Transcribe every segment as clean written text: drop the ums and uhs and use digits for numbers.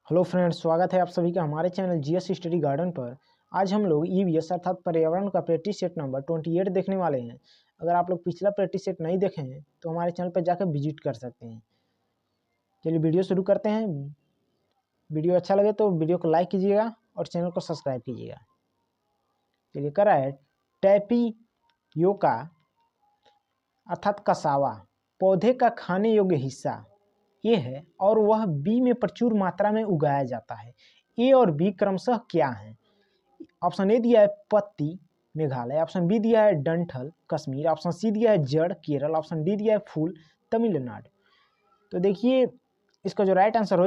Hello friends, स्वागत है आप सभी का हमारे चैनल जीएस स्टडी गार्डन पर। आज हम लोग ईवीएस अर्थात पर्यावरण का प्रैक्टिस सेट नंबर 28 देखने वाले हैं। अगर आप लोग पिछला प्रैक्टिस सेट नहीं देखे हैं तो हमारे चैनल पर जाकर विजिट कर सकते हैं। चलिए वीडियो शुरू करते हैं। वीडियो अच्छा लगे तो वीडियो को लाइक कीजिएगा और चैनल को सब्सक्राइब कीजिएगा। चलिए करा है टैपियोका अर्थात कसावा पौधे का खाने योग्य हिस्सा ये है और वह बी में प्रचुर मात्रा में उगाया जाता है। ए और बी क्रमशः क्या है? ऑप्शन ए दिया है पत्ती मेघालय, ऑप्शन बी दिया है डंठल कश्मीर, ऑप्शन सी दिया है जड़ केरल, ऑप्शन डी दिया है फूल तमिलनाडु। तो देखिए इसका जो राइट आंसर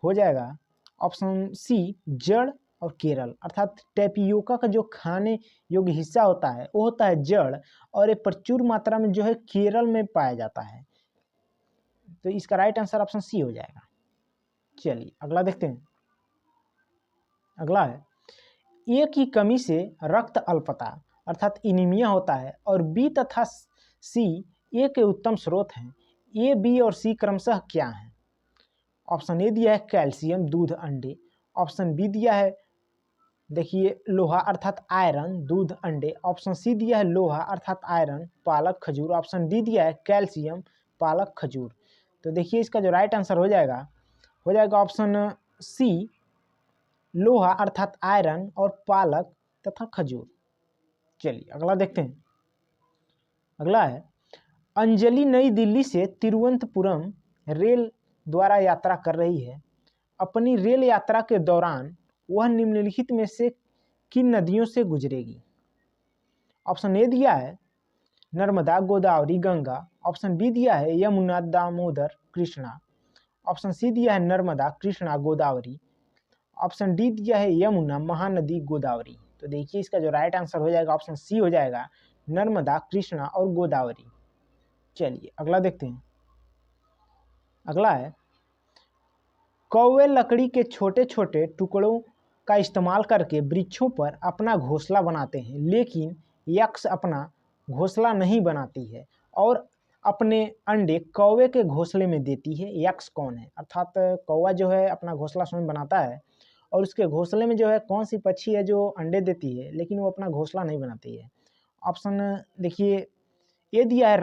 हो जाएगा ऑप्शन सी जड़ और केरल। अर्थात टेपियोका का जो खाने योग्य हिस्सा होता है वो होता है जड़ और ये प्रचुर मात्रा में जो है केरल में पाया जाता है। तो इसका राइट आंसर ऑप्शन सी हो जाएगा। चलिए अगला देखते हैं। अगला है ए की कमी से रक्त अल्पता अर्थात इनीमिया होता है और बी तथा सी ए के उत्तम स्रोत हैं। ए बी और सी क्रमशः क्या हैं? ऑप्शन ए दिया है कैल्शियम दूध अंडे, ऑप्शन बी दिया है देखिए लोहा अर्थात आयरन दूध अंडे, ऑप्शन सी दिया है लोहा अर्थात आयरन पालक खजूर, ऑप्शन डी दिया है कैल्शियम पालक खजूर। तो देखिए इसका जो राइट आंसर हो जाएगा ऑप्शन सी लोहा अर्थात आयरन और पालक तथा खजूर। चलिए अगला देखते हैं। अगला है अंजलि नई दिल्ली से तिरुवनंतपुरम रेल द्वारा यात्रा कर रही है। अपनी रेल यात्रा के दौरान वह निम्नलिखित में से किन नदियों से गुजरेगी? ऑप्शन ए दिया है नर्मदा गोदावरी गंगा, ऑप्शन बी दिया है यमुना दामोदर कृष्णा, ऑप्शन सी दिया है नर्मदा कृष्णा गोदावरी, ऑप्शन डी दिया है यमुना महानदी गोदावरी। तो देखिए इसका जो राइट आंसर हो जाएगा ऑप्शन सी हो जाएगा नर्मदा कृष्णा और गोदावरी। चलिए अगला देखते हैं। अगला है कौवे लकड़ी के छोटे छोटे टुकड़ों का इस्तेमाल करके वृक्षों पर अपना घोंसला बनाते हैं, लेकिन यक्ष अपना घोंसला नहीं बनाती है और अपने अंडे कौवे के घोंसले में देती है। यक्ष कौन है? अर्थात कौवा जो है अपना घोंसला स्वयं बनाता है और उसके घोंसले में जो है कौन सी पक्षी है जो अंडे देती है लेकिन वो अपना घोंसला नहीं बनाती है? ऑप्शन देखिए ए दिया है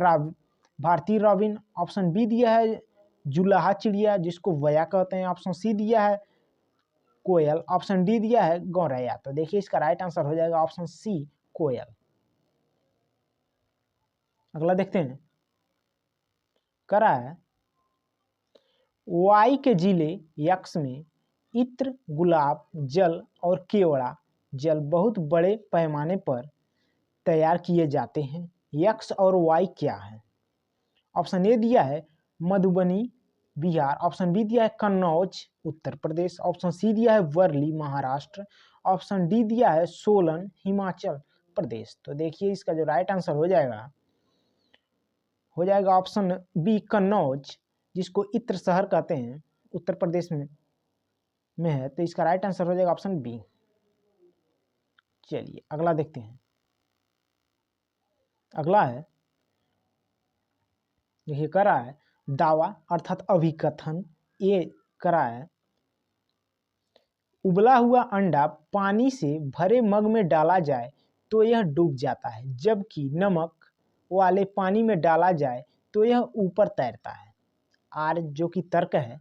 भारतीय रॉबिन, ऑप्शन बी दिया है जुलाहा चिड़िया जिसको वया कहते हैं, ऑप्शन सी दिया है कोयल, ऑप्शन डी दिया है गौरैया। तो देखिए इसका राइट आंसर हो जाएगा ऑप्शन सी कोयल। अगला देखते हैं। करा है वाई के जिले यक्ष में इत्र गुलाब जल और केवड़ा जल बहुत बड़े पैमाने पर तैयार किए जाते हैं। यक्ष और वाई क्या है? ऑप्शन ए दिया है मधुबनी बिहार, ऑप्शन बी दिया है कन्नौज उत्तर प्रदेश, ऑप्शन सी दिया है वर्ली महाराष्ट्र, ऑप्शन डी दिया है सोलन हिमाचल प्रदेश। तो देखिए इसका जो राइट आंसर हो जाएगा ऑप्शन बी कन्नौज जिसको इत्र शहर कहते हैं उत्तर प्रदेश में है। तो इसका राइट आंसर हो जाएगा ऑप्शन बी। चलिए अगला देखते हैं। अगला है देखिए करा है दावा अर्थात अभिकथन। ये करा है उबला हुआ अंडा पानी से भरे मग में डाला जाए तो यह डूब जाता है, जबकि नमक वाले पानी में डाला जाए तो यह ऊपर तैरता है। आर जो कि तर्क है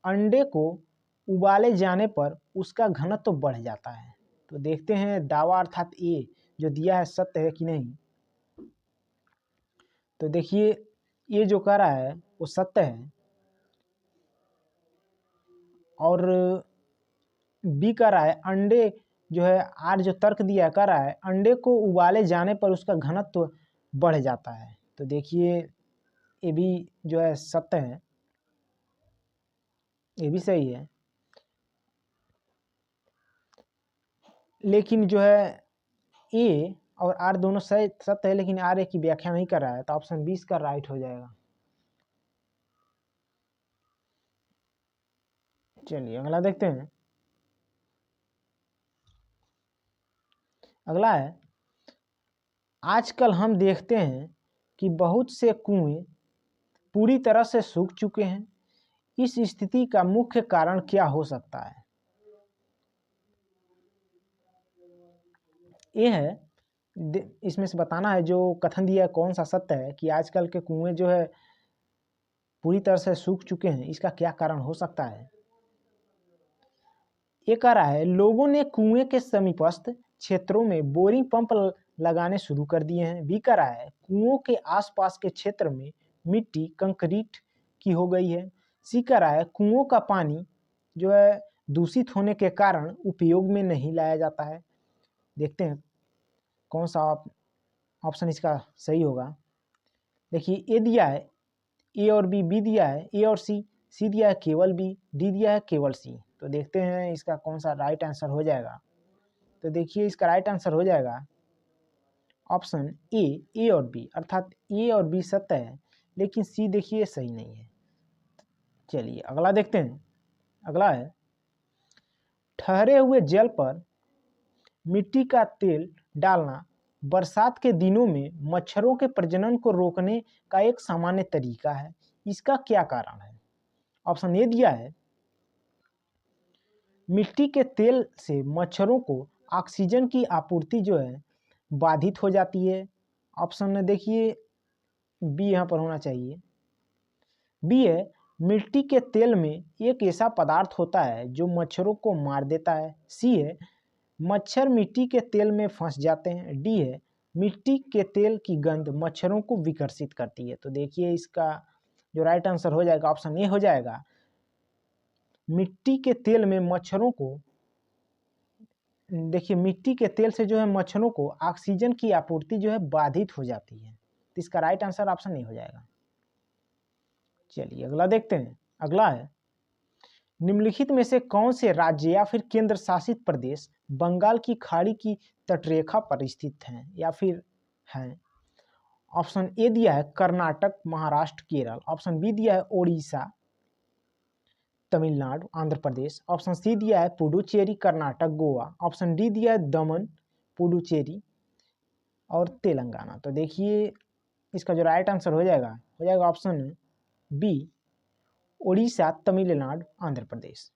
अंडे को उबाले जाने पर उसका घनत्व तो बढ़ जाता है। तो देखते हैं दावा अर्थात ए जो दिया है सत्य है कि नहीं। तो देखिए ये जो कह रहा है वो सत्य है और बी कह रहा है अंडे जो है आर जो तर्क दिया कह रहा है अंडे को उबाले जाने पर उसका घनत्व बढ़ जाता है। तो देखिए ये भी जो है सत्य है, ये भी सही है, लेकिन जो है ए और आर दोनों सत्य है लेकिन आर ए की व्याख्या नहीं कर रहा है। तो ऑप्शन 20 का राइट हो जाएगा। चलिए अगला देखते हैं। अगला है आजकल हम देखते हैं कि बहुत से कुएं पूरी तरह से सूख चुके हैं। इस स्थिति का मुख्य कारण क्या हो सकता है? ये है इसमें से बताना है जो कथन दिया है कौन सा सत्य है कि आजकल के कुएं जो है पूरी तरह से सूख चुके हैं, इसका क्या कारण हो सकता है? ये कह रहा है लोगों ने कुएं के समीपस्थ क्षेत्रों में बोरिंग पंप लगाने शुरू कर दिए हैं। बी कह रहा है कुओं के आसपास के क्षेत्र में मिट्टी कंक्रीट की हो गई है। सी कह रहा है कुओं का पानी जो है दूषित होने के कारण उपयोग में नहीं लाया जाता है। देखते हैं कौन सा ऑप्शन इसका सही होगा। देखिए ए दिया है ए और बी दिया है ए और सी दिया है केवल बी, डी दिया है केवल सी। तो देखते हैं इसका कौन सा राइट आंसर हो जाएगा। तो देखिए इसका राइट आंसर हो जाएगा ऑप्शन ए और बी, अर्थात ए और बी सत्य है लेकिन सी देखिए सही नहीं है। चलिए अगला देखते हैं। अगला है ठहरे हुए जल पर मिट्टी का तेल डालना बरसात के दिनों में मच्छरों के प्रजनन को रोकने का एक सामान्य तरीका है। इसका क्या कारण है? ऑप्शन ए दिया है मिट्टी के तेल से मच्छरों को ऑक्सीजन की आपूर्ति जो है बाधित हो जाती है। ऑप्शन में देखिए बी यहाँ पर होना चाहिए। बी है मिट्टी के तेल में एक ऐसा पदार्थ होता है जो मच्छरों को मार देता है। सी है मच्छर मिट्टी के तेल में फंस जाते हैं। डी है मिट्टी के तेल की गंध मच्छरों को विकर्षित करती है। तो देखिए इसका जो राइट आंसर हो जाएगा ऑप्शन ए हो जाएगा मिट्टी के तेल में मच्छरों को, देखिए मिट्टी के तेल से जो है मच्छरों को ऑक्सीजन की आपूर्ति जो है बाधित हो जाती है। तो इसका राइट आंसर ऑप्शन ए हो जाएगा। चलिए अगला देखते हैं। अगला है निम्नलिखित में से कौन से राज्य या फिर केंद्र शासित प्रदेश बंगाल की खाड़ी की तटरेखा पर स्थित हैं या फिर हैं? ऑप्शन ए दिया है कर्नाटक महाराष्ट्र केरल। ऑप्शन बी दिया है ओडिशा तमिलनाडु आंध्र प्रदेश। ऑप्शन सी दिया है पुडुचेरी कर्नाटक गोवा। ऑप्शन डी दिया है दमन पुडुचेरी और तेलंगाना। तो देखिए इसका जो राइट आंसर हो जाएगा ऑप्शन बी ओडिशा तमिलनाडु आंध्र प्रदेश।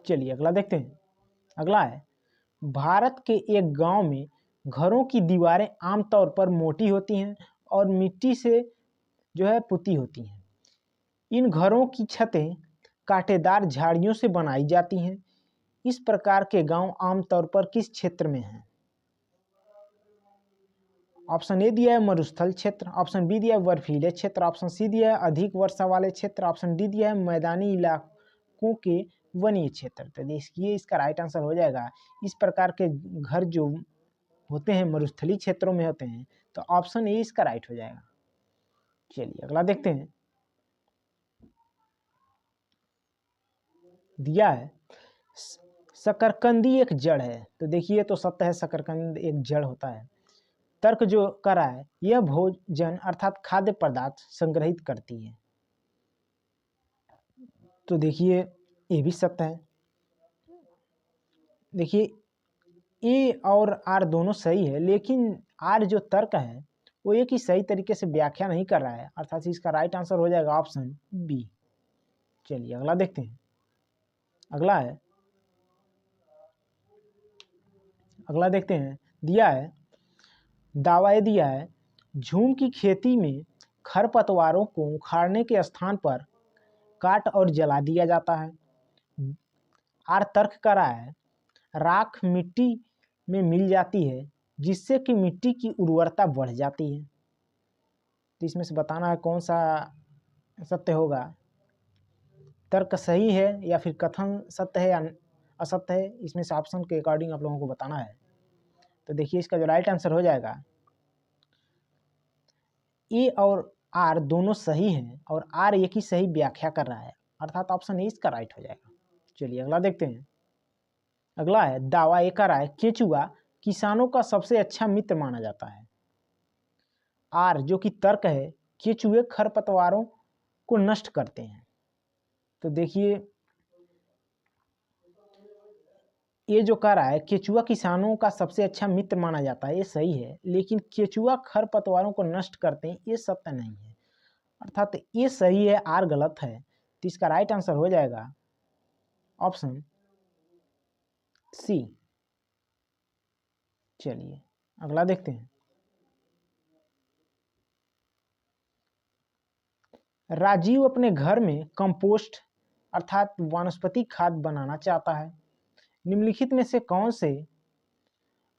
चलिए अगला देखते हैं। अगला है भारत के एक गांव में घरों की दीवारें आमतौर पर मोटी होती हैं और मिट्टी से जो है पुती होती हैं। इन घरों की छतें कांटेदार झाड़ियों से बनाई जाती हैं। इस प्रकार के गांव आमतौर पर किस क्षेत्र में हैं? ऑप्शन ए दिया है मरुस्थल क्षेत्र। ऑप्शन बी दिया है बर्फीले क्षेत्र। ऑप्शन सी दिया है अधिक वर्षा वाले क्षेत्र। ऑप्शन डी दिया है मैदानी इलाकों के वनीय क्षेत्र। तो देखिए इसका राइट आंसर हो जाएगा इस प्रकार के घर जो होते हैं मरुस्थलीय क्षेत्रों में होते हैं। तो ऑप्शन ए इसका राइट हो जाएगा। चलिए अगला देखते हैं। दिया है शकरकंदी एक जड़ है। तो देखिए तो सत्य है शकरकंद एक जड़ होता है। तर्क जो कर रहा है यह भोजन अर्थात खाद्य पदार्थ संग्रहित करती है। तो देखिए ये भी सत्य है। देखिए ए और आर दोनों सही है लेकिन आर जो तर्क है वो एक ही सही तरीके से व्याख्या नहीं कर रहा है, अर्थात इसका राइट आंसर हो जाएगा ऑप्शन बी। चलिए अगला देखते हैं। अगला देखते हैं। दिया है दावा दिया है झूम की खेती में खरपतवारों को उखाड़ने के स्थान पर काट और जला दिया जाता है। आर तर्क कर रहा है राख मिट्टी में मिल जाती है जिससे कि मिट्टी की उर्वरता बढ़ जाती है। तो इसमें से बताना है कौन सा सत्य होगा। तर्क सही है या फिर कथन सत्य है या असत्य है, इसमें से ऑप्शन के अकॉर्डिंग आप लोगों को बताना है। तो देखिए इसका जो राइट आंसर हो जाएगा ए और आर दोनों सही हैं और आर एक ही सही व्याख्या कर रहा है, अर्थात ऑप्शन ए इसका राइट हो जाएगा। चलिए अगला देखते हैं। अगला है दावा ए कर रहा है केचुआ किसानों का सबसे अच्छा मित्र माना जाता है। आर जो कि तर्क है केचुए खरपतवारों को नष्ट करते हैं। तो देखिए ये जो कह रहा है केचुआ किसानों का सबसे अच्छा मित्र माना जाता है ये सही है, लेकिन केचुआ खरपतवारों को नष्ट करते हैं ये सत्य नहीं है। अर्थात ये सही है, आर गलत है। तो इसका राइट आंसर हो जाएगा ऑप्शन सी। चलिए अगला देखते हैं। राजीव अपने घर में कंपोस्ट अर्थात वनस्पति खाद बनाना चाहता है। निम्नलिखित में से कौन से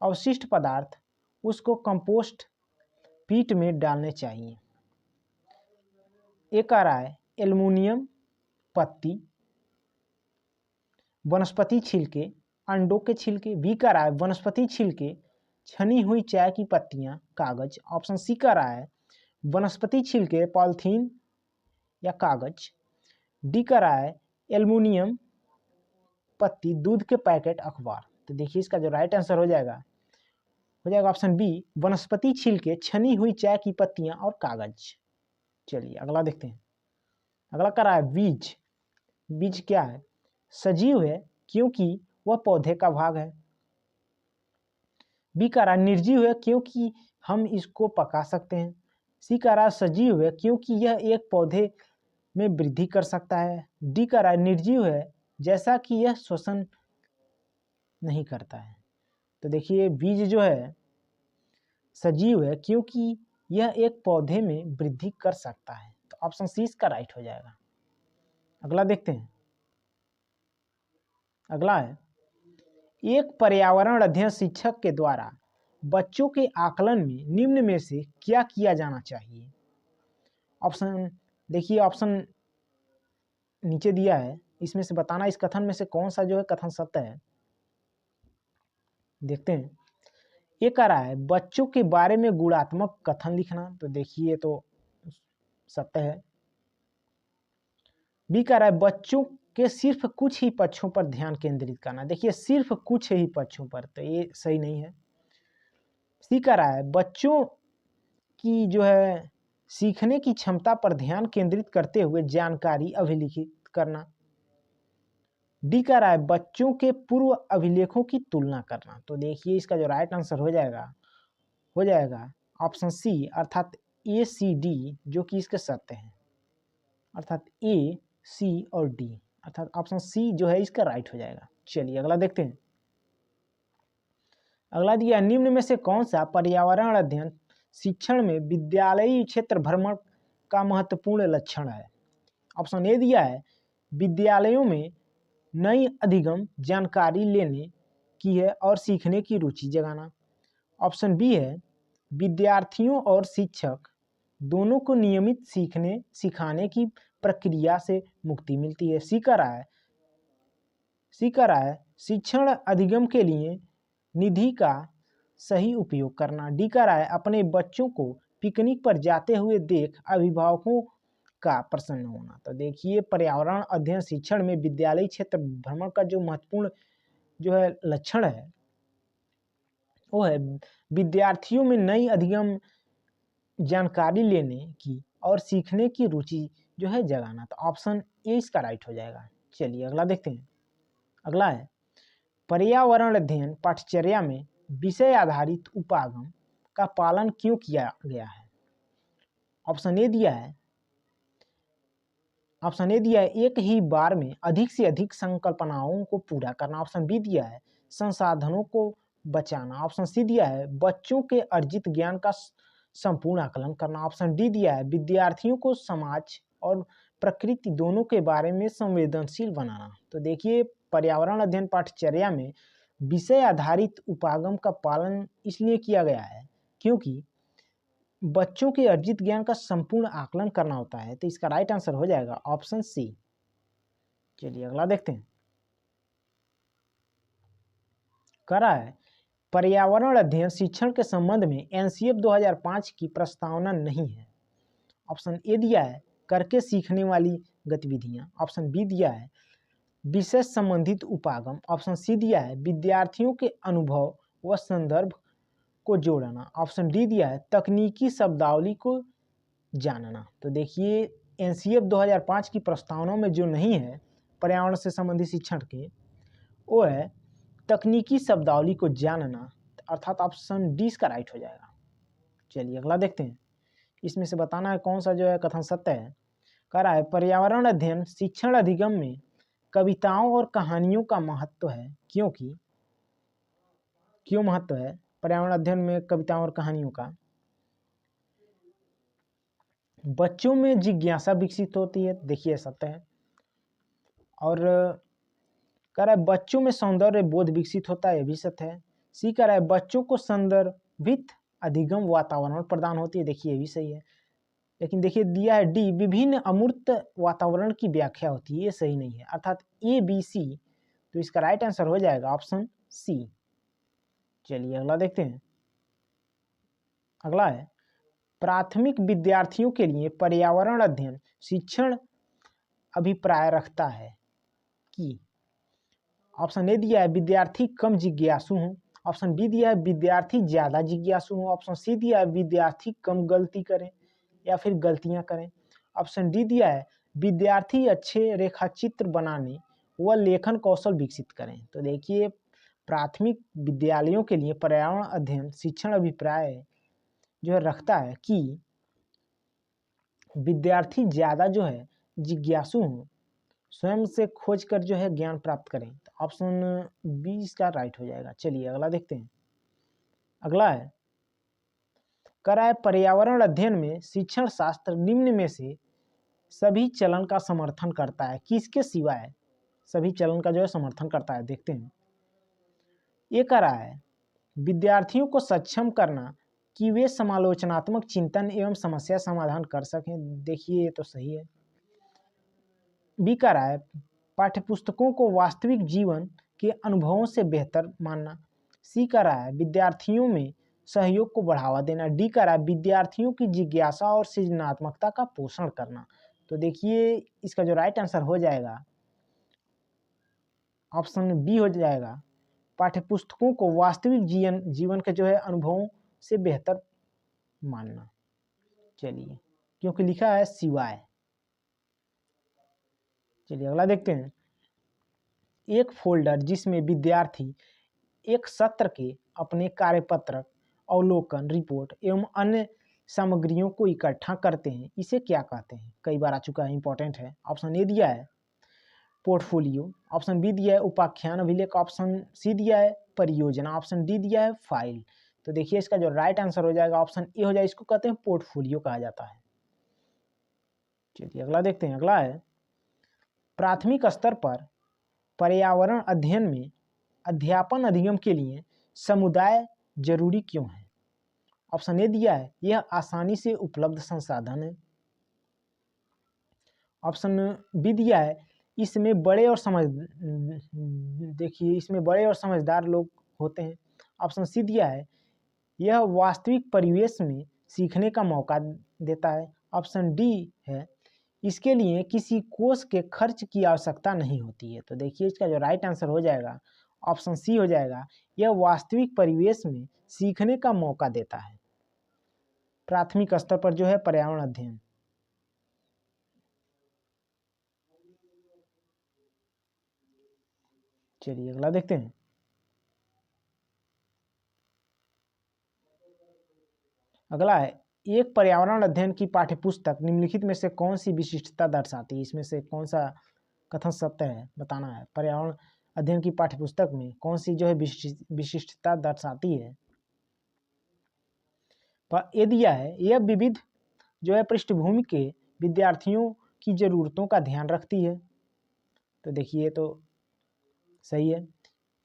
अवशिष्ट पदार्थ उसको कंपोस्ट पीट में डालने चाहिए? ए आ रहा है एल्युमिनियम पत्ती, वनस्पति छिलके, अंडों के छिलके। बी का रहा है वनस्पति छिलके, छनी हुई चाय की पत्तियां, कागज। ऑप्शन सी का रहा है वनस्पति छिलके, पॉलिथीन या कागज। डी का रहा है एल्युमिनियम पत्ती, दूध के पैकेट, अखबार। तो देखिए इसका जो राइट आंसर हो जाएगा ऑप्शन बी वनस्पति छिलके, छनी हुई चाय की पत्तियां और कागज। चलिए अगला देखते हैं। अगला कर रहा है बीज। बीज क्या है? सजीव है क्योंकि वह पौधे का भाग है। बी का रहा निर्जीव है क्योंकि हम इसको पका सकते हैं। सी का रहा सजीव है क्योंकि यह एक पौधे में वृद्धि कर सकता है। डी का रहा निर्जीव है जैसा कि यह श्वसन नहीं करता है। तो देखिए बीज जो है सजीव है क्योंकि यह एक पौधे में वृद्धि कर सकता है। तो ऑप्शन सी इसका राइट हो जाएगा। अगला देखते हैं। अगला है एक पर्यावरण अध्ययन शिक्षक के द्वारा बच्चों के आकलन में निम्न में से क्या किया जाना चाहिए? ऑप्शन देखिए, ऑप्शन नीचे दिया है, इसमें से बताना इस कथन में से कौन सा जो है कथन सत्य है। देखते हैं। एक आ रहा है बच्चों के बारे में गुणात्मक कथन लिखना। तो देखिए तो सत्य है। बी का रहा है बच्चों के सिर्फ कुछ ही पक्षों पर ध्यान केंद्रित करना। देखिए सिर्फ कुछ ही पक्षों पर, तो ये सही नहीं है। सी का रहा है बच्चों की जो है सीखने की क्षमता पर ध्यान केंद्रित करते हुए जानकारी अभिलिखित करना। डी का रहा है बच्चों के पूर्व अभिलेखों की तुलना करना। तो देखिए इसका जो राइट आंसर हो जाएगा ऑप्शन सी अर्थात ए सी डी, जो कि इसके सत्य है। अर्थात ए सी और डी अर्थात ऑप्शन सी जो है इसका राइट हो जाएगा। चलिए अगला देखते हैं। अगला दिया निम्न में से कौन सा पर्यावरण अध्ययन शिक्षण में विद्यालयी क्षेत्र भ्रमण का महत्वपूर्ण लक्षण है? ऑप्शन ए दिया है विद्यालयों में नई अधिगम जानकारी लेने की है और सीखने की रुचि जगाना। ऑप्शन बी है विद्यार्थियों और शिक्षक दोनों को नियमित सिखाने की प्रक्रिया से मुक्ति मिलती है। सी का रहा है शिक्षण अधिगम के लिए निधि का सही उपयोग करना। डी का रहा है अपने बच्चों को पिकनिक पर जाते हुए देख अभिभावकों का प्रसन्न होना। तो देखिए पर्यावरण अध्ययन शिक्षण में विद्यालय क्षेत्र भ्रमण का जो महत्वपूर्ण जो है लक्षण है वो है विद्यार्थियों में नई अधिगम जानकारी लेने की और सीखने की रुचि जो है जगाना। तो ऑप्शन ए इसका राइट हो जाएगा। चलिए अगला देखते हैं। अगला है पर्यावरण अध्ययन पाठ्यचर्या में विषय आधारित उपागम का पालन क्यों किया गया है? ऑप्शन ए दिया है एक ही बार में अधिक से अधिक संकल्पनाओं को पूरा करना। ऑप्शन बी दिया है संसाधनों को बचाना। ऑप्शन सी दिया है बच्चों के अर्जित ज्ञान का संपूर्ण आकलन करना। ऑप्शन डी दिया है विद्यार्थियों को समाज और प्रकृति दोनों के बारे में संवेदनशील बनाना। तो देखिए पर्यावरण अध्ययन पाठ्यचर्या में विषय आधारित उपागम का पालन इसलिए किया गया है क्योंकि बच्चों के अर्जित ज्ञान का संपूर्ण आकलन करना होता है। तो इसका राइट आंसर हो जाएगा ऑप्शन सी। चलिए अगला देखते हैं। करा है पर्यावरण अध्ययन शिक्षण के संबंध में एनसीएफ 2005 की प्रस्तावना नहीं है। ऑप्शन ए दिया है करके सीखने वाली गतिविधियां। ऑप्शन बी दिया है विषय संबंधित उपागम। ऑप्शन सी दिया है विद्यार्थियों के अनुभव व संदर्भ को जोड़ना। ऑप्शन डी दिया है तकनीकी शब्दावली को जानना। तो देखिए एनसीएफ 2005 की प्रस्तावना में जो नहीं है पर्यावरण से संबंधित शिक्षण के, वो है तकनीकी शब्दावली को जानना। अर्थात ऑप्शन डी इसका राइट हो जाएगा। चलिए अगला देखते हैं। इसमें से बताना है कौन सा जो है कथन सत्य है। कह रहा है पर्यावरण अध्ययन शिक्षण अधिगम में कविताओं और कहानियों का महत्व है, क्योंकि क्यों महत्व है पर्यावरण अध्ययन में कविताओं और कहानियों का? बच्चों में जिज्ञासा विकसित होती है, देखिए सत्य है। और कह रहा है बच्चों में सौंदर्य बोध विकसित होता है, ये भी सत्य है। सी कह रहा है बच्चों को संदर्भित अधिगम वातावरण प्रदान होती है, देखिए ये भी सही है। लेकिन देखिए दिया है डी विभिन्न अमूर्त वातावरण की व्याख्या होती है, ये सही नहीं है, अर्थात ए बी सी। तो इसका राइट आंसर हो जाएगा ऑप्शन सी। चलिए अगला देखते हैं। अगला है प्राथमिक विद्यार्थियों के लिए पर्यावरण अध्ययन शिक्षण अभिप्राय रखता है कि ऑप्शन ए दिया है विद्यार्थी कम जिज्ञासु हों, ऑप्शन बी दिया है विद्यार्थी ज़्यादा जिज्ञासु हों, ऑप्शन सी दिया है विद्यार्थी कम गलती करें या फिर गलतियां करें, ऑप्शन डी दिया है विद्यार्थी अच्छे रेखाचित्र बनाने व लेखन कौशल विकसित करें। तो देखिए प्राथमिक विद्यालयों के लिए पर्यावरण अध्ययन शिक्षण अभिप्राय जो है रखता है कि विद्यार्थी ज़्यादा जो है जिज्ञासु हों, स्वयं से खोज कर जो है ज्ञान प्राप्त करें। तो ऑप्शन बी इसका राइट हो जाएगा। चलिए अगला देखते हैं। अगला है करा है पर्यावरण अध्ययन में शिक्षण शास्त्र निम्न में से सभी चलन का समर्थन करता है, किसके सिवाय सभी चलन का जो है समर्थन करता है, देखते हैं। ये कह रहा है विद्यार्थियों को सक्षम करना कि वे समालोचनात्मक चिंतन एवं समस्या समाधान कर सकें, देखिए ये तो सही है। बी कह रहा है पाठ्यपुस्तकों को वास्तविक जीवन के अनुभवों से बेहतर मानना। सी कह रहा है विद्यार्थियों में सहयोग को बढ़ावा देना। डी कह रहा है विद्यार्थियों की जिज्ञासा और सृजनात्मकता का पोषण करना। तो देखिए इसका जो राइट आंसर हो जाएगा ऑप्शन बी हो जाएगा, पाठ्यपुस्तकों को वास्तविक जीवन के जो है अनुभवों से बेहतर मानना। चलिए क्योंकि लिखा है सिवाय। चलिए अगला देखते हैं। एक फोल्डर जिसमें विद्यार्थी एक सत्र के अपने कार्यपत्रक अवलोकन रिपोर्ट एवं अन्य सामग्रियों को इकट्ठा करते हैं, इसे क्या कहते हैं? कई बार आ चुका है, इंपॉर्टेंट है। ऑप्शन ए दिया है पोर्टफोलियो, ऑप्शन बी दिया है उपाख्यान अभिलेख, ऑप्शन सी दिया है परियोजना, ऑप्शन डी दिया है फाइल। तो देखिए इसका जो राइट आंसर हो जाएगा ऑप्शन ए हो जाएगा, इसको कहते हैं पोर्टफोलियो कहा जाता है। चलिए अगला देखते हैं। अगला है प्राथमिक स्तर पर पर्यावरण अध्ययन में अध्यापन अधिगम के लिए समुदाय जरूरी क्यों है? ऑप्शन ए दिया है यह आसानी से उपलब्ध संसाधन है, ऑप्शन बी दिया है इसमें बड़े और इसमें बड़े और समझदार लोग होते हैं, ऑप्शन सी दिया है यह वास्तविक परिवेश में सीखने का मौका देता है, ऑप्शन डी है इसके लिए किसी कोष के खर्च की आवश्यकता नहीं होती है। तो देखिए इसका जो राइट आंसर हो जाएगा ऑप्शन सी हो जाएगा, यह वास्तविक परिवेश में सीखने का मौका देता है प्राथमिक स्तर पर जो है पर्यावरण अध्ययन। चलिए अगला देखते हैं। अगला है एक पर्यावरण अध्ययन की पाठ्यपुस्तक निम्नलिखित में से कौन सी विशिष्टता दर्शाती है? इसमें से कौन सा कथन सत्य है बताना है। पर्यावरण अध्ययन की पाठ्यपुस्तक में कौन सी जो है विशिष्टता दर्शाती है? ये दिया है यह विविध जो है पृष्ठभूमि के विद्यार्थियों की जरूरतों का ध्यान रखती है। तो देखिए तो सही है।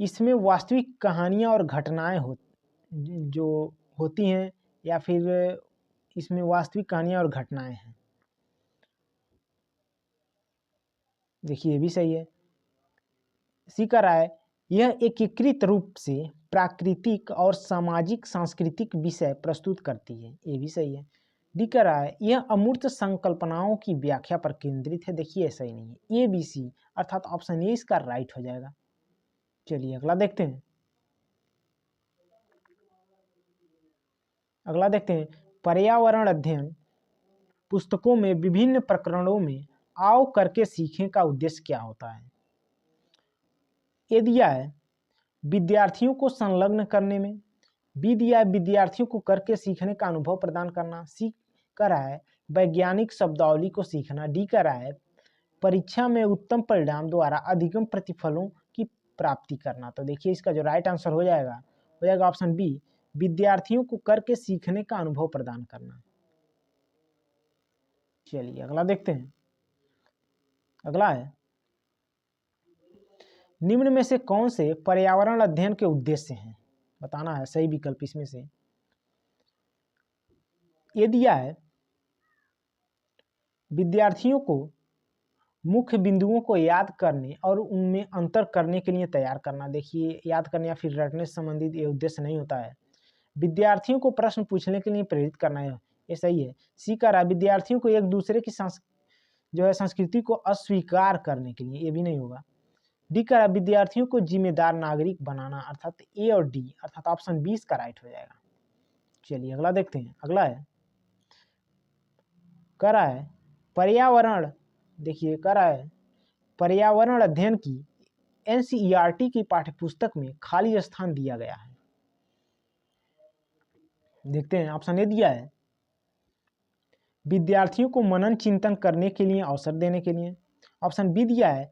इसमें वास्तविक कहानियाँ और घटनाएं जो होती हैं या फिर इसमें वास्तविक कहानियाँ और घटनाएं हैं, देखिए ये भी सही है। सी कह रहा है यह एकीकृत रूप से प्राकृतिक और सामाजिक सांस्कृतिक विषय प्रस्तुत करती है, ये भी सही है। डी कह रहा है यह अमूर्त संकल्पनाओं की व्याख्या पर केंद्रित है, देखिए ऐसा ही नहीं है। ए बी सी अर्थात ऑप्शन ए इसका राइट हो जाएगा। चलिए अगला देखते हैं। अगला देखते हैं पर्यावरण अध्ययन पुस्तकों में विभिन्न प्रकरणों में आओ करके सीखें का उद्देश्य क्या होता है? ए दिया है विद्यार्थियों को संलग्न करने में, बी दिया है विद्यार्थियों को करके सीखने का अनुभव प्रदान करना, सी कह रहा है वैज्ञानिक शब्दावली को सीखना। डी कह रहा है परीक्षा में उत्तम परिणाम द्वारा अधिकतम प्रतिफलों की प्राप्ति करना। तो देखिए इसका जो राइट आंसर हो जाएगा ऑप्शन बी, विद्यार्थियों को करके सीखने का अनुभव प्रदान करना। चलिए अगला देखते हैं। अगला है निम्न में से कौन से पर्यावरण अध्ययन के उद्देश्य हैं, बताना है सही विकल्प इसमें से। ये दिया है विद्यार्थियों को मुख्य बिंदुओं को याद करने और उनमें अंतर करने के लिए तैयार करना। देखिए याद करने या फिर रटने से संबंधित ये उद्देश्य नहीं होता है। विद्यार्थियों को प्रश्न पूछने के लिए प्रेरित करना है, ये सही है। सी कह रहा है विद्यार्थियों को एक दूसरे की संस्कृति को अस्वीकार करने के लिए, ये भी नहीं होगा। डी कह रहा है विद्यार्थियों को जिम्मेदार नागरिक बनाना, अर्थात ए और डी अर्थात ऑप्शन 20 का राइट हो जाएगा। चलिए अगला देखते हैं। अगला है कह रहा है पर्यावरण, देखिए कह रहा है पर्यावरण अध्ययन की एनसीईआरटी की पाठ्यपुस्तक में खाली स्थान दिया गया है। देखते हैं ऑप्शन ए दिया है विद्यार्थियों को मनन चिंतन करने के लिए अवसर देने के लिए। ऑप्शन बी दिया है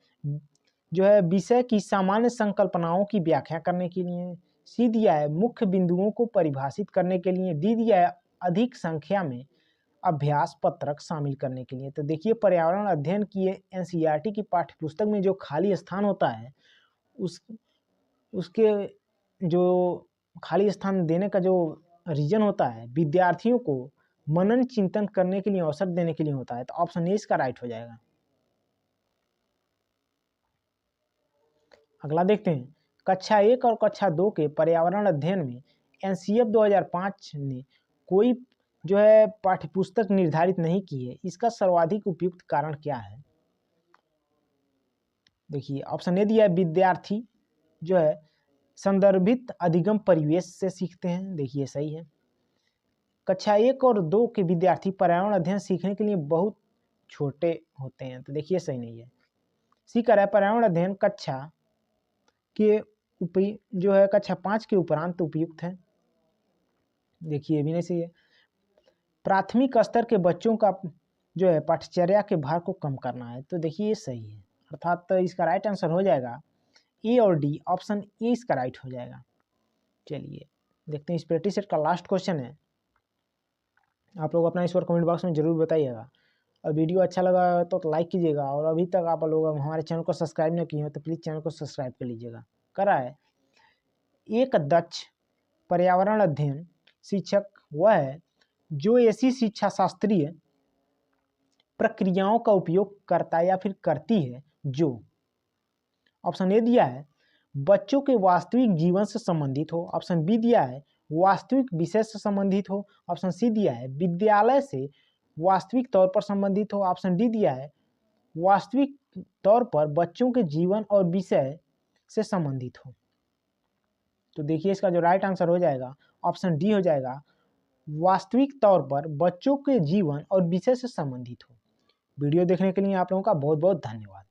जो है विषय की सामान्य संकल्पनाओं की व्याख्या करने के लिए। सी दिया है मुख्य बिंदुओं को परिभाषित करने के लिए। डी दिया है अधिक संख्या में अभ्यास पत्रक शामिल करने के लिए। तो देखिए पर्यावरण अध्ययन की एनसीईआरटी की पाठ्यपुस्तक में जो खाली स्थान होता है उसके जो खाली स्थान देने का जो रीजन होता है विद्यार्थियों को मनन चिंतन करने के लिए अवसर देने के लिए होता है। तो ऑप्शन ए इसका राइट हो जाएगा। अगला देखते हैं कक्षा 1 और कक्षा 2 के पर्यावरण अध्ययन में एनसीएफ 2005 ने कोई जो है पाठ्यपुस्तक निर्धारित नहीं की है, इसका सर्वाधिक उपयुक्त कारण क्या है। देखिए ऑप्शन ए दिया है विद्यार्थी जो है संदर्भित अधिगम परिवेश से सीखते हैं। देखिए सही है। कक्षा 1 और 2 के विद्यार्थी पर्यावरण अध्ययन सीखने के लिए बहुत छोटे होते हैं। तो देखिए सही नहीं है। सी कह रहा है पर्यावरण अध्ययन कक्षा के जो है कक्षा 5 के उपरांत उपयुक्त है। देखिए भी नहीं सही है। प्राथमिक स्तर के बच्चों का जो है पाठ्यचर्या के भार को कम करना है। तो देखिए ये सही है, अर्थात तो इसका राइट आंसर हो जाएगा ए और डी, ऑप्शन ए इसका राइट हो जाएगा। चलिए देखते हैं इस प्रैक्टिस सेट का लास्ट क्वेश्चन है। आप लोग अपना इस बार कमेंट बॉक्स में जरूर बताइएगा और वीडियो अच्छा लगा तो लाइक कीजिएगा और अभी तक आप लोग हमारे चैनल को सब्सक्राइब नहीं किए हो तो प्लीज़ चैनल को सब्सक्राइब कर लीजिएगा। कर रहा है एक दक्ष पर्यावरण अध्ययन शिक्षक वह है जो ऐसी शिक्षा शास्त्रीय प्रक्रियाओं का उपयोग करता है या फिर करती है जो ऑप्शन ए दिया है बच्चों के वास्तविक जीवन से संबंधित हो। ऑप्शन बी दिया है वास्तविक विषय से संबंधित हो। ऑप्शन सी दिया है विद्यालय से वास्तविक तौर पर संबंधित हो। ऑप्शन डी दिया है वास्तविक तौर पर बच्चों के जीवन और विषय से संबंधित हो। तो देखिए इसका जो राइट आंसर हो जाएगा ऑप्शन डी हो जाएगा, वास्तविक तौर पर बच्चों के जीवन और विषय से संबंधित हो। वीडियो देखने के लिए आप लोगों का बहुत बहुत धन्यवाद।